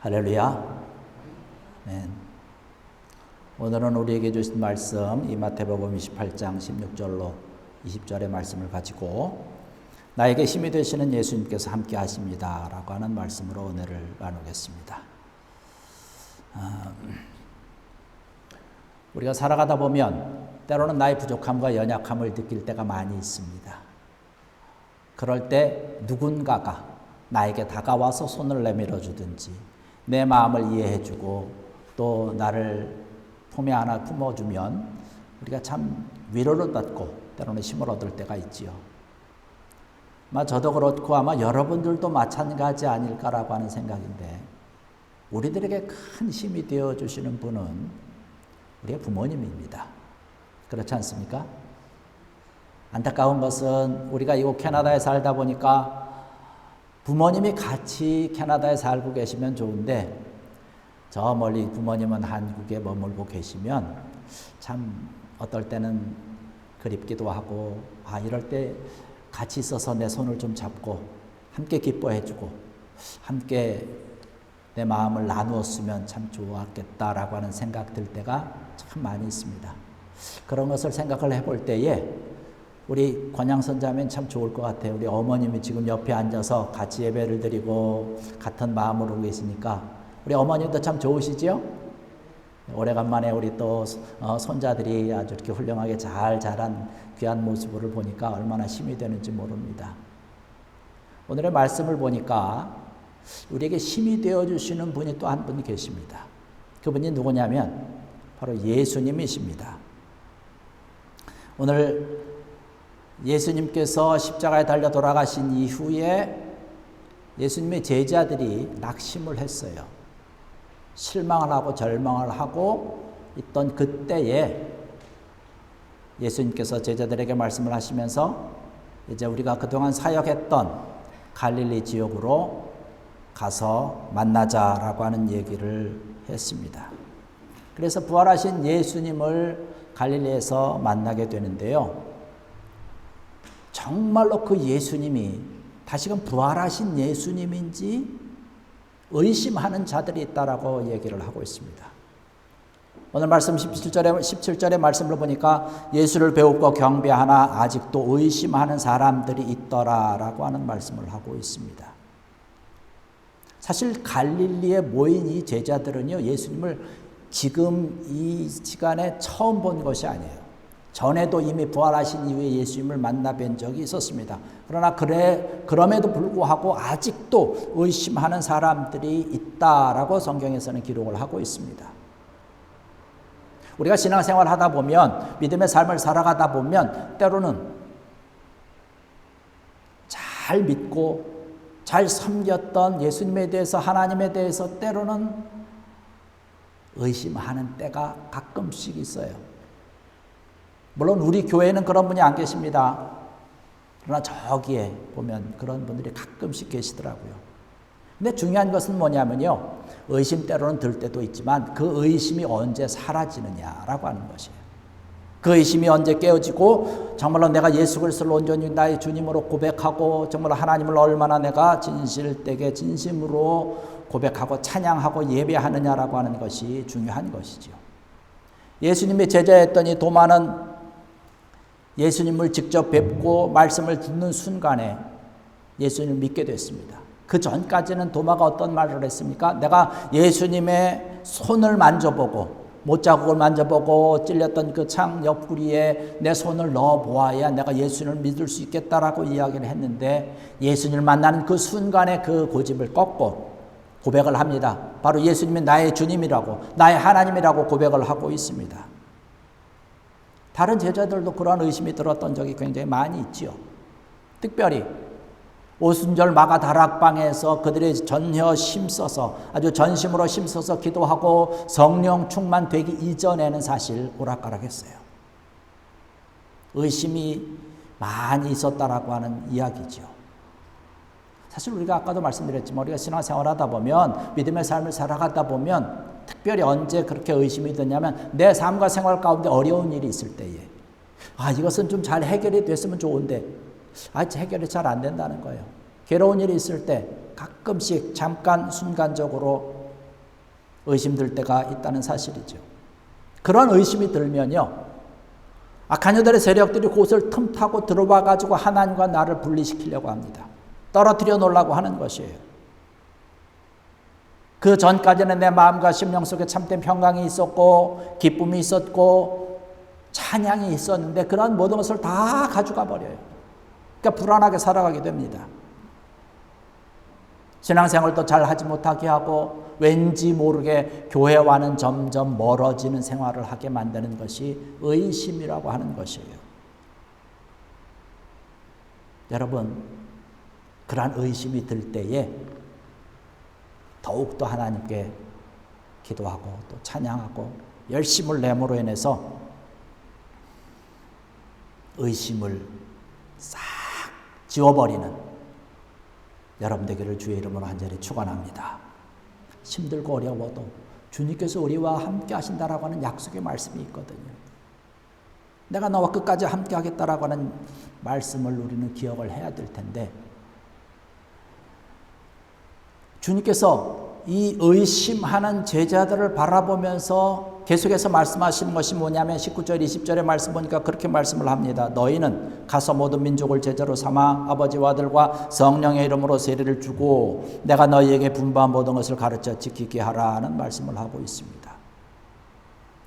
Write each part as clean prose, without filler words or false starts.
할렐루야. 네. 오늘은 우리에게 주신 말씀 이 마태복음 28장 16절로 20절의 말씀을 가지고 나에게 힘이 되시는 예수님께서 함께 하십니다 라고 하는 말씀으로 은혜를 나누겠습니다. 우리가 살아가다 보면 때로는 나의 부족함과 연약함을 느낄 때가 많이 있습니다. 그럴 때 누군가가 나에게 다가와서 손을 내밀어 주든지 내 마음을 이해해 주고 또 나를 품에 안아 품어주면 우리가 참 위로를 받고 때로는 힘을 얻을 때가 있지요. 저도 그렇고 아마 여러분들도 마찬가지 아닐까라고 하는 생각인데, 우리들에게 큰 힘이 되어주시는 분은 우리의 부모님입니다. 그렇지 않습니까? 안타까운 것은 우리가 이곳 캐나다에 살다 보니까 부모님이 같이 캐나다에 살고 계시면 좋은데 저 멀리 부모님은 한국에 머물고 계시면 참 어떨 때는 그립기도 하고 이럴 때 같이 있어서 내 손을 좀 잡고 함께 기뻐해주고 함께 내 마음을 나누었으면 참 좋았겠다라고 하는 생각 들 때가 참 많이 있습니다. 그런 것을 생각을 해볼 때에 우리 권양선자면 참 좋을 것 같아요. 우리 어머님이 지금 옆에 앉아서 같이 예배를 드리고 같은 마음으로 계시니까 우리 어머님도 참 좋으시죠? 오래간만에 우리 또 손자들이 아주 이렇게 훌륭하게 잘 자란 귀한 모습을 보니까 얼마나 힘이 되는지 모릅니다. 오늘의 말씀을 보니까 우리에게 힘이 되어주시는 분이 또 한 분이 계십니다. 그분이 누구냐면 바로 예수님이십니다. 오늘 예수님께서 십자가에 달려 돌아가신 이후에 예수님의 제자들이 낙심을 했어요. 실망을 하고 절망을 하고 있던 그때에 예수님께서 제자들에게 말씀을 하시면서 이제 우리가 그동안 사역했던 갈릴리 지역으로 가서 만나자라고 하는 얘기를 했습니다. 그래서 부활하신 예수님을 갈릴리에서 만나게 되는데요. 정말로 그 예수님이 다시금 부활하신 예수님인지 의심하는 자들이 있다라고 얘기를 하고 있습니다. 오늘 말씀 17절의 말씀을 보니까 예수를 배우고 경배하나 아직도 의심하는 사람들이 있더라라고 하는 말씀을 하고 있습니다. 사실 갈릴리에 모인 이 제자들은요, 예수님을 지금 이 시간에 처음 본 것이 아니에요. 전에도 이미 부활하신 이후에 예수님을 만나뵌 적이 있었습니다. 그러나 그럼에도 불구하고 아직도 의심하는 사람들이 있다라고 성경에서는 기록을 하고 있습니다. 우리가 신앙생활 하다 보면, 믿음의 삶을 살아가다 보면 때로는 잘 믿고 잘 섬겼던 예수님에 대해서, 하나님에 대해서 때로는 의심하는 때가 가끔씩 있어요. 물론 우리 교회에는 그런 분이 안 계십니다. 그러나 저기에 보면 그런 분들이 가끔씩 계시더라고요. 근데 중요한 것은 뭐냐면요, 의심 때로는 들 때도 있지만 그 의심이 언제 사라지느냐라고 하는 것이에요. 그 의심이 언제 깨어지고 정말로 내가 예수 그리스도를 온전히 나의 주님으로 고백하고 정말 하나님을 얼마나 내가 진실되게 진심으로 고백하고 찬양하고 예배하느냐라고 하는 것이 중요한 것이죠. 예수님의 제자였던 이 도마는 예수님을 직접 뵙고 말씀을 듣는 순간에 예수님을 믿게 됐습니다. 그 전까지는 도마가 어떤 말을 했습니까? 내가 예수님의 손을 만져보고 못자국을 만져보고 찔렸던 그 창 옆구리에 내 손을 넣어보아야 내가 예수님을 믿을 수 있겠다라고 이야기를 했는데, 예수님을 만나는 그 순간에 그 고집을 꺾고 고백을 합니다. 바로 예수님이 나의 주님이라고, 나의 하나님이라고 고백을 하고 있습니다. 다른 제자들도 그러한 의심이 들었던 적이 굉장히 많이 있지요. 특별히 오순절 마가 다락방에서 그들이 전혀 힘써서, 아주 전심으로 힘써서 기도하고 성령 충만되기 이전에는 사실 오락가락했어요. 의심이 많이 있었다라고 하는 이야기죠. 사실 우리가 아까도 말씀드렸지만 우리가 신앙생활하다 보면, 믿음의 삶을 살아가다 보면 특별히 언제 그렇게 의심이 드냐면 내 삶과 생활 가운데 어려운 일이 있을 때에 이것은 좀 잘 해결이 됐으면 좋은데 해결이 잘 안 된다는 거예요. 괴로운 일이 있을 때 가끔씩 잠깐 순간적으로 의심될 때가 있다는 사실이죠. 그런 의심이 들면요, 악한 여들의 세력들이 그것을 틈타고 들어와 가지고 하나님과 나를 분리시키려고 합니다. 떨어뜨려 놓으려고 하는 것이에요. 그 전까지는 내 마음과 심령 속에 참된 평강이 있었고 기쁨이 있었고 찬양이 있었는데 그런 모든 것을 다 가져가 버려요. 그러니까 불안하게 살아가게 됩니다. 신앙생활도 잘 하지 못하게 하고 왠지 모르게 교회와는 점점 멀어지는 생활을 하게 만드는 것이 의심이라고 하는 것이에요. 여러분, 그러한 의심이 들 때에 더욱더 하나님께 기도하고 또 찬양하고 열심을 내므로 인해서 의심을 싹 지워버리는 여러분 되기를 주의 이름으로 간절히 축원합니다. 힘들고 어려워도 주님께서 우리와 함께 하신다라고 하는 약속의 말씀이 있거든요. 내가 너와 끝까지 함께 하겠다라고 하는 말씀을 우리는 기억을 해야 될 텐데, 주님께서 이 의심하는 제자들을 바라보면서 계속해서 말씀하시는 것이 뭐냐면 19절 20절의 말씀 보니까 그렇게 말씀을 합니다. 너희는 가서 모든 민족을 제자로 삼아 아버지와 아들과 성령의 이름으로 세례를 주고 내가 너희에게 분부한 모든 것을 가르쳐 지키게 하라는 말씀을 하고 있습니다.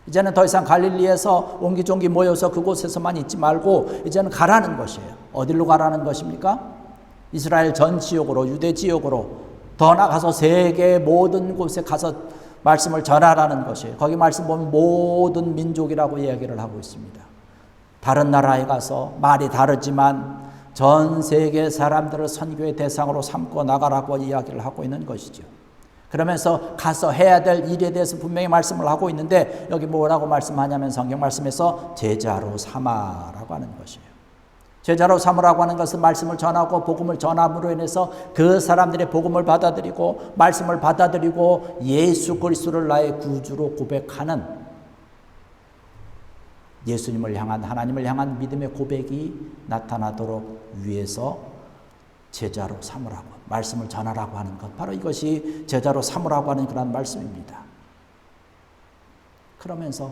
이제는 더 이상 갈릴리에서 옹기종기 모여서 그곳에서만 있지 말고 이제는 가라는 것이에요. 어디로 가라는 것입니까? 이스라엘 전 지역으로, 유대 지역으로, 더 나가서 세계 모든 곳에 가서 말씀을 전하라는 것이에요. 거기 말씀 보면 모든 민족이라고 이야기를 하고 있습니다. 다른 나라에 가서 말이 다르지만 전 세계 사람들을 선교의 대상으로 삼고 나가라고 이야기를 하고 있는 것이죠. 그러면서 가서 해야 될 일에 대해서 분명히 말씀을 하고 있는데 여기 뭐라고 말씀하냐면 성경 말씀에서 제자로 삼아라고 하는 것이에요. 제자로 삼으라고 하는 것은 말씀을 전하고 복음을 전함으로 인해서 그 사람들의 복음을 받아들이고 말씀을 받아들이고 예수 그리스도를 나의 구주로 고백하는 예수님을 향한 하나님을 향한 믿음의 고백이 나타나도록 위해서 제자로 삼으라고 말씀을 전하라고 하는 것, 바로 이것이 제자로 삼으라고 하는 그런 말씀입니다. 그러면서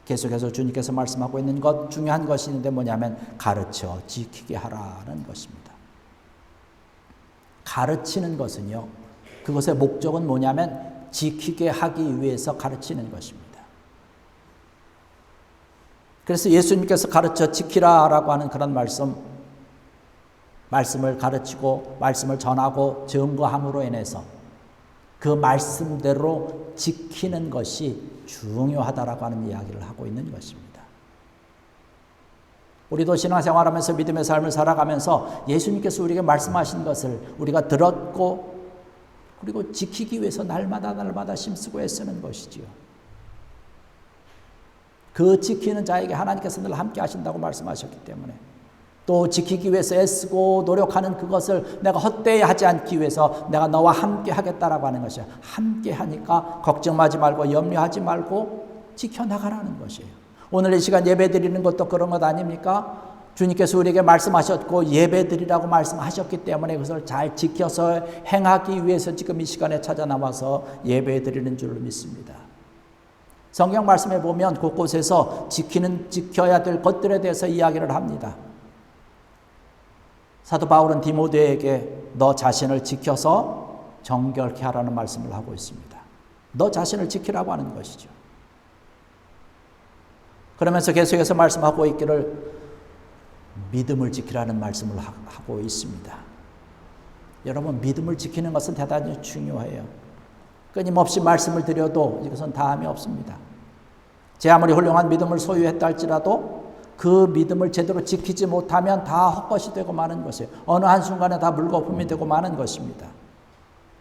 계속해서 주님께서 말씀하고 있는 것 중요한 것이 있는데 뭐냐면 가르쳐 지키게 하라는 것입니다. 가르치는 것은요, 그것의 목적은 뭐냐면 지키게 하기 위해서 가르치는 것입니다. 그래서 예수님께서 가르쳐 지키라라고 하는 그런 말씀을 가르치고 말씀을 전하고 증거함으로 인해서 그 말씀대로 지키는 것이 중요하다라고 하는 이야기를 하고 있는 것입니다. 우리도 신앙생활하면서 믿음의 삶을 살아가면서 예수님께서 우리에게 말씀하신 것을 우리가 들었고 그리고 지키기 위해서 날마다 힘쓰고 애쓰는 것이지요. 그 지키는 자에게 하나님께서 늘 함께 하신다고 말씀하셨기 때문에 또 지키기 위해서 애쓰고 노력하는 그것을 내가 헛되이 하지 않기 위해서 내가 너와 함께 하겠다라고 하는 것이야. 함께 하니까 걱정하지 말고 염려하지 말고 지켜나가라는 것이에요. 오늘 이 시간 예배 드리는 것도 그런 것 아닙니까? 주님께서 우리에게 말씀하셨고 예배 드리라고 말씀하셨기 때문에 그것을 잘 지켜서 행하기 위해서 지금 이 시간에 찾아 나와서 예배 드리는 줄로 믿습니다. 성경 말씀에 보면 곳곳에서 지켜야 될 것들에 대해서 이야기를 합니다. 사도 바울은 디모데에게 너 자신을 지켜서 정결케 하라는 말씀을 하고 있습니다. 너 자신을 지키라고 하는 것이죠. 그러면서 계속해서 말씀하고 있기를 믿음을 지키라는 말씀을 하고 있습니다. 여러분, 믿음을 지키는 것은 대단히 중요해요. 끊임없이 말씀을 드려도 이것은 다함이 없습니다. 제 아무리 훌륭한 믿음을 소유했다 할지라도 그 믿음을 제대로 지키지 못하면 다 헛것이 되고 마는 것이에요. 어느 한순간에 다 물거품이 되고 마는 것입니다.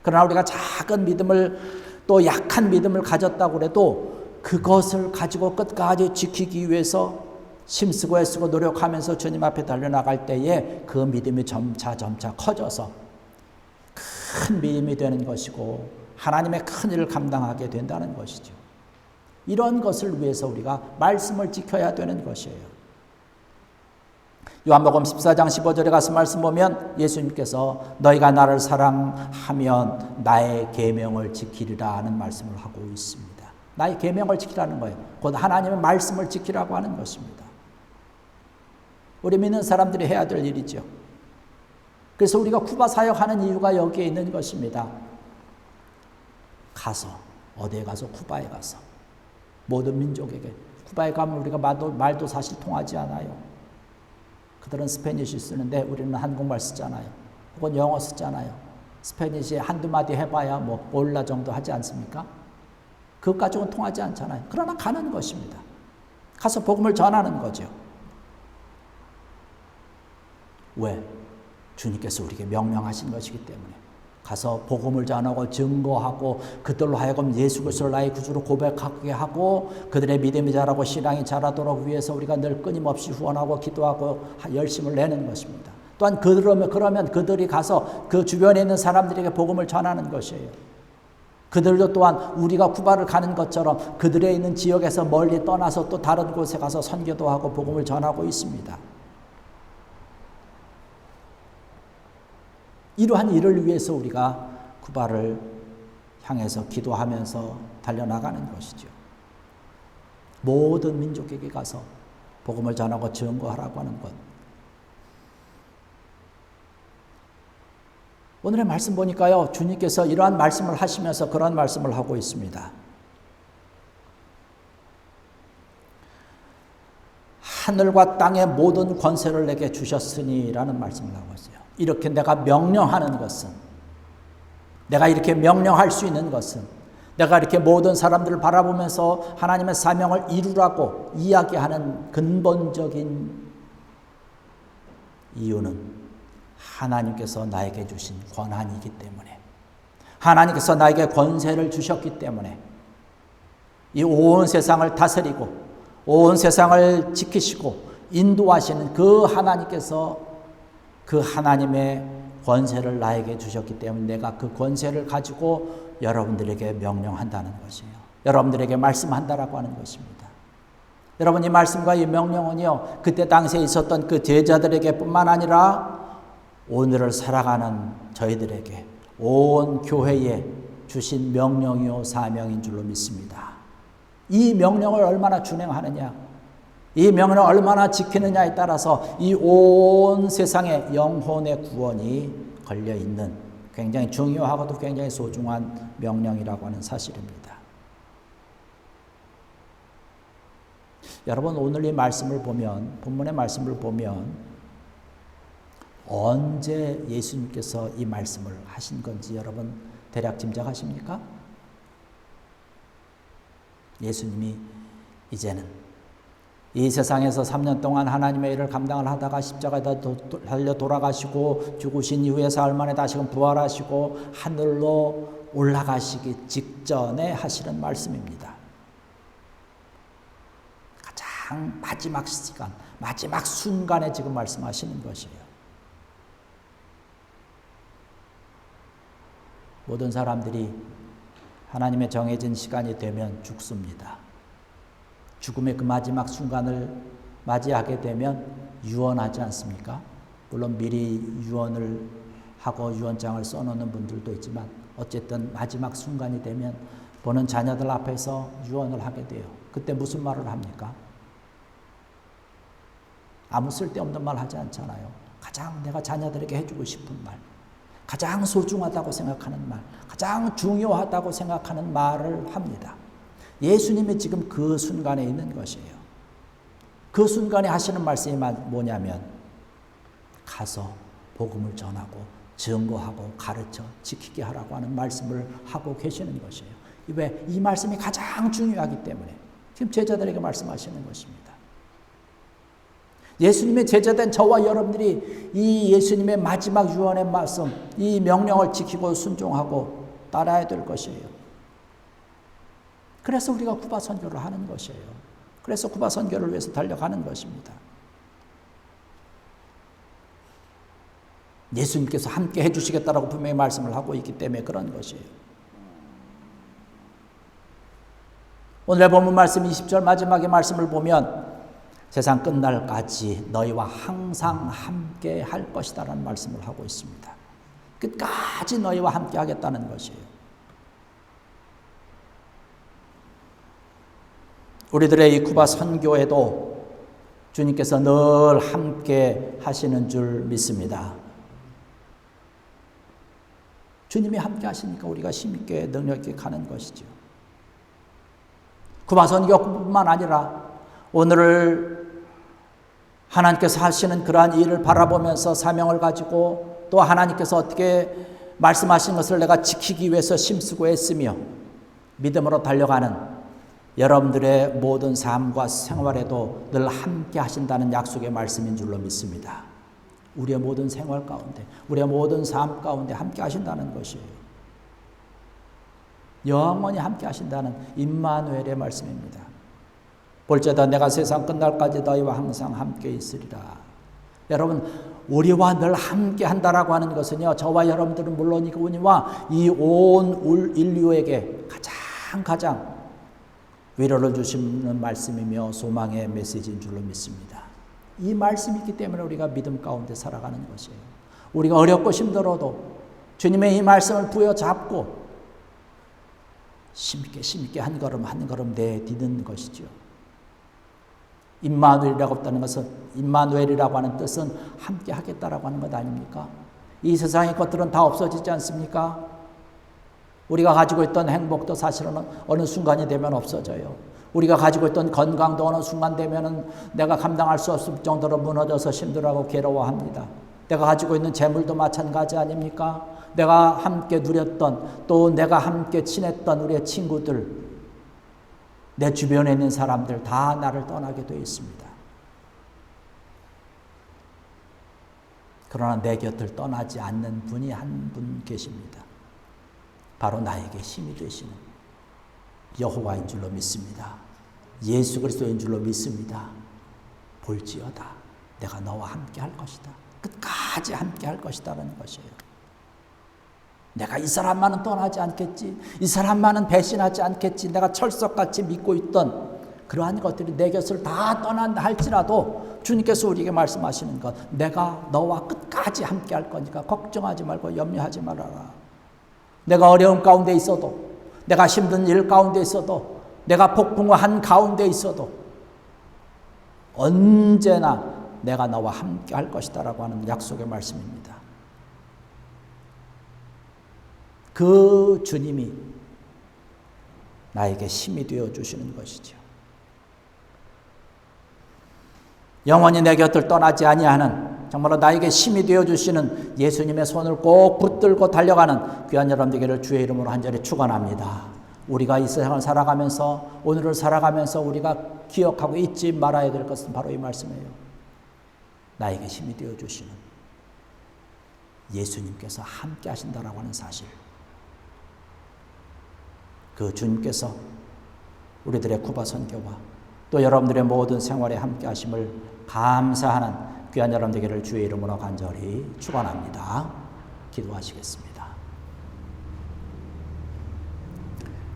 그러나 우리가 작은 믿음을 또 약한 믿음을 가졌다고 해도 그것을 가지고 끝까지 지키기 위해서 힘쓰고 애쓰고 노력하면서 주님 앞에 달려나갈 때에 그 믿음이 점차 커져서 큰 믿음이 되는 것이고 하나님의 큰 일을 감당하게 된다는 것이죠. 이런 것을 위해서 우리가 말씀을 지켜야 되는 것이에요. 요한복음 14장 15절에 가서 말씀 보면 예수님께서 너희가 나를 사랑하면 나의 계명을 지키리라 하는 말씀을 하고 있습니다. 나의 계명을 지키라는 거예요. 곧 하나님의 말씀을 지키라고 하는 것입니다. 우리 믿는 사람들이 해야 될 일이죠. 그래서 우리가 쿠바 사역하는 이유가 여기에 있는 것입니다. 어디에 가서 쿠바에 가서 모든 민족에게, 쿠바에 가면 우리가 말도 사실 통하지 않아요. 그들은 스페니쉬 쓰는데 우리는 한국말 쓰잖아요. 혹은 영어 쓰잖아요. 스페니쉬 한두 마디 해봐야 올라 정도 하지 않습니까? 그것 가지고는 통하지 않잖아요. 그러나 가는 것입니다. 가서 복음을 전하는 거죠. 왜? 주님께서 우리에게 명령하신 것이기 때문에. 가서 복음을 전하고 증거하고 그들로 하여금 예수 그리스도를 나의 구주로 고백하게 하고 그들의 믿음이 자라고 신앙이 자라도록 위해서 우리가 늘 끊임없이 후원하고 기도하고 열심을 내는 것입니다. 또한 그러면 그들이 가서 그 주변에 있는 사람들에게 복음을 전하는 것이에요. 그들도 또한 우리가 쿠바를 가는 것처럼 그들의 있는 지역에서 멀리 떠나서 또 다른 곳에 가서 선교도 하고 복음을 전하고 있습니다. 이러한 일을 위해서 우리가 쿠바를 향해서 기도하면서 달려나가는 것이죠. 모든 민족에게 가서 복음을 전하고 증거하라고 하는 것. 오늘의 말씀 보니까요, 주님께서 이러한 말씀을 하시면서 그런 말씀을 하고 있습니다. 하늘과 땅의 모든 권세를 내게 주셨으니라는 말씀을 하고 있어요. 이렇게 내가 명령하는 것은, 내가 이렇게 명령할 수 있는 것은, 내가 이렇게 모든 사람들을 바라보면서 하나님의 사명을 이루라고 이야기하는 근본적인 이유는 하나님께서 나에게 주신 권한이기 때문에, 하나님께서 나에게 권세를 주셨기 때문에 이 온 세상을 다스리고 온 세상을 지키시고 인도하시는 그 하나님께서 그 하나님의 권세를 나에게 주셨기 때문에 내가 그 권세를 가지고 여러분들에게 명령한다는 것이에요. 여러분들에게 말씀한다라고 하는 것입니다. 여러분, 이 말씀과 이 명령은요, 그때 당시에 있었던 그 제자들에게 뿐만 아니라 오늘을 살아가는 저희들에게 온 교회에 주신 명령이요 사명인 줄로 믿습니다. 이 명령을 얼마나 준행하느냐, 이 명령을 얼마나 지키느냐에 따라서 이 온 세상의 영혼의 구원이 걸려있는 굉장히 중요하고도 굉장히 소중한 명령이라고 하는 사실입니다. 여러분, 오늘 이 말씀을 보면, 본문의 말씀을 보면 언제 예수님께서 이 말씀을 하신 건지 여러분 대략 짐작하십니까? 예수님이 이제는 이 세상에서 3년 동안 하나님의 일을 감당을 하다가 십자가에 달려 돌아가시고 죽으신 이후에 사흘 만에 다시금 부활하시고 하늘로 올라가시기 직전에 하시는 말씀입니다. 가장 마지막 시간, 마지막 순간에 지금 말씀하시는 것이에요. 모든 사람들이 하나님의 정해진 시간이 되면 죽습니다. 죽음의 그 마지막 순간을 맞이하게 되면 유언하지 않습니까? 물론 미리 유언을 하고 유언장을 써놓는 분들도 있지만 어쨌든 마지막 순간이 되면 보는 자녀들 앞에서 유언을 하게 돼요. 그때 무슨 말을 합니까? 아무 쓸데없는 말 하지 않잖아요. 가장 내가 자녀들에게 해주고 싶은 말, 가장 소중하다고 생각하는 말, 가장 중요하다고 생각하는 말을 합니다. 예수님이 지금 그 순간에 있는 것이에요. 그 순간에 하시는 말씀이 뭐냐면 가서 복음을 전하고 증거하고 가르쳐 지키게 하라고 하는 말씀을 하고 계시는 것이에요. 왜? 이 말씀이 가장 중요하기 때문에 지금 제자들에게 말씀하시는 것입니다. 예수님의 제자된 저와 여러분들이 이 예수님의 마지막 유언의 말씀, 이 명령을 지키고 순종하고 따라야 될 것이에요. 그래서 우리가 쿠바 선교를 하는 것이에요. 그래서 쿠바 선교를 위해서 달려가는 것입니다. 예수님께서 함께 해주시겠다라고 분명히 말씀을 하고 있기 때문에 그런 것이에요. 오늘 본문 말씀 20절 마지막의 말씀을 보면 세상 끝날까지 너희와 항상 함께 할 것이다라는 말씀을 하고 있습니다. 끝까지 너희와 함께 하겠다는 것이에요. 우리들의 이 쿠바 선교에도 주님께서 늘 함께 하시는 줄 믿습니다. 주님이 함께 하시니까 우리가 힘있게 능력있게 가는 것이죠. 쿠바 선교뿐만 아니라 오늘 하나님께서 하시는 그러한 일을 바라보면서 사명을 가지고 또 하나님께서 어떻게 말씀하신 것을 내가 지키기 위해서 힘쓰고 애쓰며 믿음으로 달려가는 여러분들의 모든 삶과 생활에도 늘 함께 하신다는 약속의 말씀인 줄로 믿습니다. 우리의 모든 생활 가운데, 우리의 모든 삶 가운데 함께 하신다는 것이에요. 영원히 함께 하신다는 임마누엘의 말씀입니다. 볼지어다 내가 세상 끝날까지 너희와 항상 함께 있으리라. 여러분, 우리와 늘 함께 한다라고 하는 것은요, 저와 여러분들은 물론이거니와 이 온 인류에게 가장 위로를 주시는 말씀이며 소망의 메시지인 줄로 믿습니다. 이 말씀이 있기 때문에 우리가 믿음 가운데 살아가는 것이에요. 우리가 어렵고 힘들어도 주님의 이 말씀을 부여잡고 힘있게 한 걸음 내딛는 것이죠. 임마누엘이라고 하는 뜻은 함께 하겠다라고 하는 것 아닙니까? 이 세상의 것들은 다 없어지지 않습니까? 우리가 가지고 있던 행복도 사실은 어느 순간이 되면 없어져요. 우리가 가지고 있던 건강도 어느 순간 되면은 내가 감당할 수 없을 정도로 무너져서 힘들어하고 괴로워합니다. 내가 가지고 있는 재물도 마찬가지 아닙니까? 내가 함께 누렸던, 또 내가 함께 친했던 우리의 친구들, 내 주변에 있는 사람들 다 나를 떠나게 되어 있습니다. 그러나 내 곁을 떠나지 않는 분이 한 분 계십니다. 바로 나에게 힘이 되시는 여호와인 줄로 믿습니다. 예수 그리스도인 줄로 믿습니다. 볼지어다 내가 너와 함께 할 것이다. 끝까지 함께 할 것이다라는 것이에요. 내가 이 사람만은 떠나지 않겠지, 이 사람만은 배신하지 않겠지, 내가 철석같이 믿고 있던 그러한 것들이 내 곁을 다 떠난다 할지라도 주님께서 우리에게 말씀하시는 것, 내가 너와 끝까지 함께 할 거니까 걱정하지 말고 염려하지 말아라. 내가 어려움 가운데 있어도, 내가 힘든 일 가운데 있어도, 내가 폭풍과 한 가운데 있어도 언제나 내가 너와 함께 할 것이다라고 하는 약속의 말씀입니다. 그 주님이 나에게 힘이 되어 주시는 것이죠. 영원히 내 곁을 떠나지 아니하는, 정말로 나에게 힘이 되어 주시는 예수님의 손을 꼭 붙들고 달려가는 귀한 여러분들에게 주의 이름으로 한절히 축원합니다. 우리가 이 세상을 살아가면서, 오늘을 살아가면서 우리가 기억하고 잊지 말아야 될 것은 바로 이 말씀이에요. 나에게 힘이 되어 주시는 예수님께서 함께 하신다라고 하는 사실, 그 주님께서 우리들의 쿠바 선교와 또 여러분들의 모든 생활에 함께 하심을 감사하는 귀한 여러분 되기를 주의 이름으로 간절히 축원합니다. 기도하시겠습니다.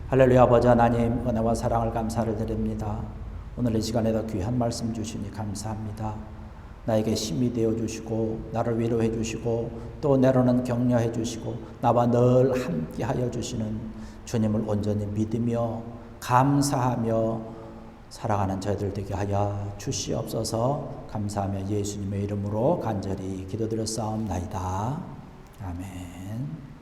할렐루야. 아버지 하나님, 은혜와 사랑을 감사를 드립니다. 오늘 이 시간에도 귀한 말씀 주시니 감사합니다. 나에게 힘이 되어 주시고 나를 위로해 주시고 또 때로는 격려해 주시고 나와 늘 함께 하여 주시는 주님을 온전히 믿으며 감사하며 살아가는 저희들 되게 하여 주시옵소서. 감사하며 예수님의 이름으로 간절히 기도드렸사옵나이다. 아멘.